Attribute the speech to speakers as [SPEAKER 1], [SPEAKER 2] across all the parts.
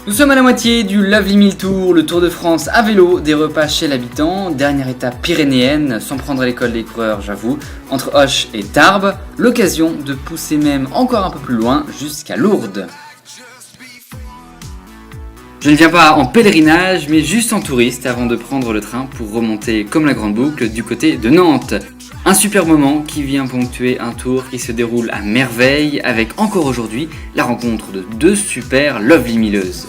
[SPEAKER 1] Nous sommes à la moitié du Lovely 1000 Tour, le Tour de France à vélo, des repas chez l'habitant, dernière étape pyrénéenne, sans prendre l'école des coureurs j'avoue, entre Auch et Tarbes, l'occasion de pousser même encore un peu plus loin jusqu'à Lourdes. Je ne viens pas en pèlerinage, mais juste en touriste avant de prendre le train pour remonter comme la grande boucle du côté de Nantes. Un super moment qui vient ponctuer un tour qui se déroule à merveille avec encore aujourd'hui la rencontre de deux super Lovely milleuses.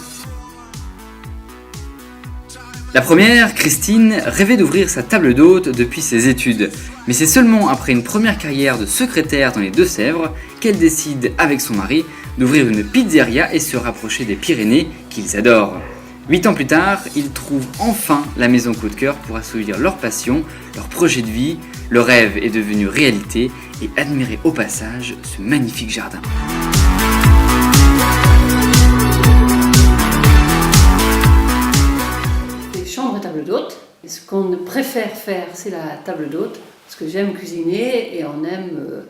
[SPEAKER 1] La première, Christine, rêvait d'ouvrir sa table d'hôte depuis ses études, mais c'est seulement après une première carrière de secrétaire dans les Deux-Sèvres qu'elle décide avec son mari d'ouvrir une pizzeria et se rapprocher des Pyrénées qu'ils adorent. 8 ans plus tard, ils trouvent enfin la maison coup de cœur pour assouvir leur passion, leur projet de vie, le rêve est devenu réalité et admirer au passage ce magnifique jardin.
[SPEAKER 2] Chambre et table d'hôte. Et ce qu'on préfère faire, c'est la table d'hôte, parce que j'aime cuisiner et on aime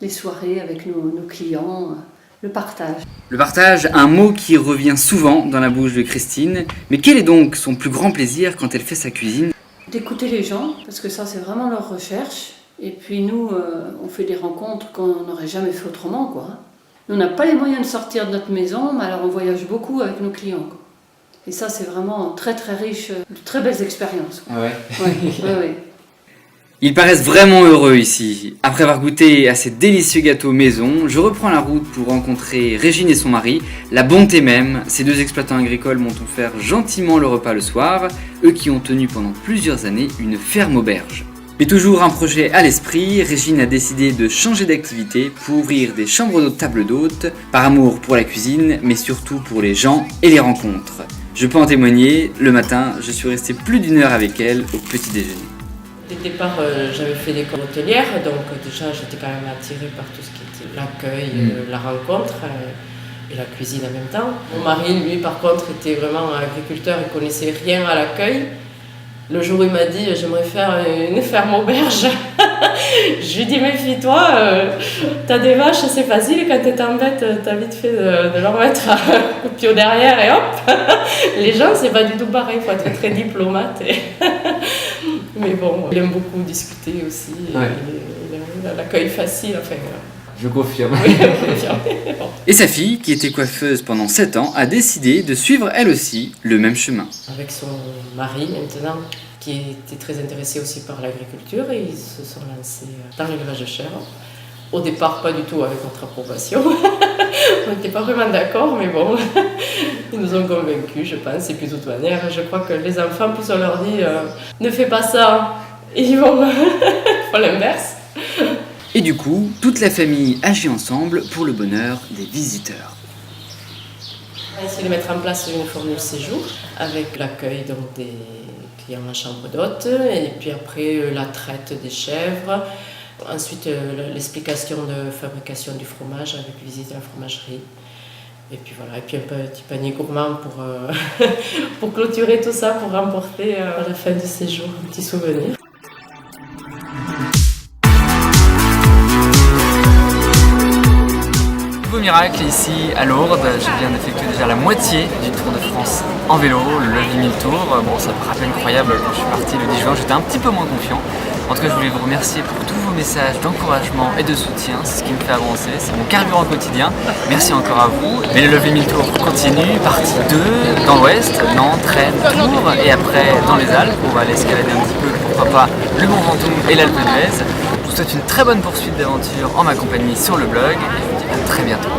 [SPEAKER 2] les soirées avec nos clients, le partage.
[SPEAKER 1] Le partage, un mot qui revient souvent dans la bouche de Christine, mais quel est donc son plus grand plaisir quand elle fait sa cuisine ?
[SPEAKER 2] D'écouter les gens, parce que ça c'est vraiment leur recherche. Et puis nous, on fait des rencontres qu'on n'aurait jamais fait autrement, quoi. Nous, on n'a pas les moyens de sortir de notre maison, mais alors on voyage beaucoup avec nos clients, quoi. Et ça, c'est vraiment très très riche, de très belles expériences.
[SPEAKER 1] Ah ouais.
[SPEAKER 2] Ouais.
[SPEAKER 1] Ils paraissent vraiment heureux ici. Après avoir goûté à ces délicieux gâteaux maison, je reprends la route pour rencontrer Régine et son mari, la bonté même. Ces deux exploitants agricoles m'ont offert gentiment le repas le soir, eux qui ont tenu pendant plusieurs années une ferme auberge. Mais toujours un projet à l'esprit, Régine a décidé de changer d'activité pour ouvrir des chambres d'hôtes table d'hôtes, par amour pour la cuisine, mais surtout pour les gens et les rencontres. Je peux en témoigner, le matin, je suis resté plus d'une heure avec elle au petit déjeuner.
[SPEAKER 3] Au départ, j'avais fait l'école hôtelière, donc déjà j'étais quand même attirée par tout ce qui était l'accueil, la rencontre et la cuisine en même temps. Mon mari, lui, par contre, était vraiment agriculteur, il ne connaissait rien à l'accueil. Le jour où il m'a dit « j'aimerais faire une ferme auberge », je lui ai dit « méfie-toi, t'as des vaches, c'est facile, et quand t'es embête, t'as vite fait de leur mettre un coup de pied derrière et hop !» Les gens, c'est pas du tout pareil, il faut être très diplomate. Mais bon, il aime beaucoup discuter aussi, ouais. Il a l'accueil facile, enfin...
[SPEAKER 1] Je confirme.
[SPEAKER 3] Oui, je confirme.
[SPEAKER 1] Et sa fille, qui était coiffeuse pendant 7 ans, a décidé de suivre elle aussi le même chemin.
[SPEAKER 3] Avec son mari maintenant, qui était très intéressé aussi par l'agriculture, et ils se sont lancés dans l'élevage de chèvres. Au départ, pas du tout avec notre approbation. On n'était pas vraiment d'accord, mais bon, ils nous ont convaincus, je pense. Et puis de toute manière, je crois que les enfants, plus on leur dit ne fais pas ça, ils vont faire l'inverse.
[SPEAKER 1] Et du coup, toute la famille agit ensemble pour le bonheur des visiteurs.
[SPEAKER 3] On a essayé de mettre en place une formule séjour avec l'accueil donc, des clients en chambre d'hôte et puis après la traite des chèvres. Ensuite, l'explication de fabrication du fromage avec visite à la fromagerie. Et puis voilà, et puis un petit panier gourmand pour clôturer tout ça, pour remporter à la fin du séjour un petit souvenir.
[SPEAKER 1] Miracle ici à Lourdes, je viens d'effectuer déjà la moitié du Tour de France en vélo, le Lovely 1000 Tour. Bon, ça me rappelle incroyable quand je suis parti le 10 juin, j'étais un petit peu moins confiant. En tout cas, je voulais vous remercier pour tous vos messages d'encouragement et de soutien, c'est ce qui me fait avancer, c'est mon carburant quotidien. Merci encore à vous. Mais le Lovely 1000 Tour continue, partie 2, dans l'ouest, Nantes, Rennes, Tours, et après dans les Alpes, on va aller escalader un petit peu, pourquoi pas, le Mont Ventoux et l'Alpe d'Huez. Je vous souhaite une très bonne poursuite d'aventure en ma compagnie sur le blog et je vous dis à très bientôt.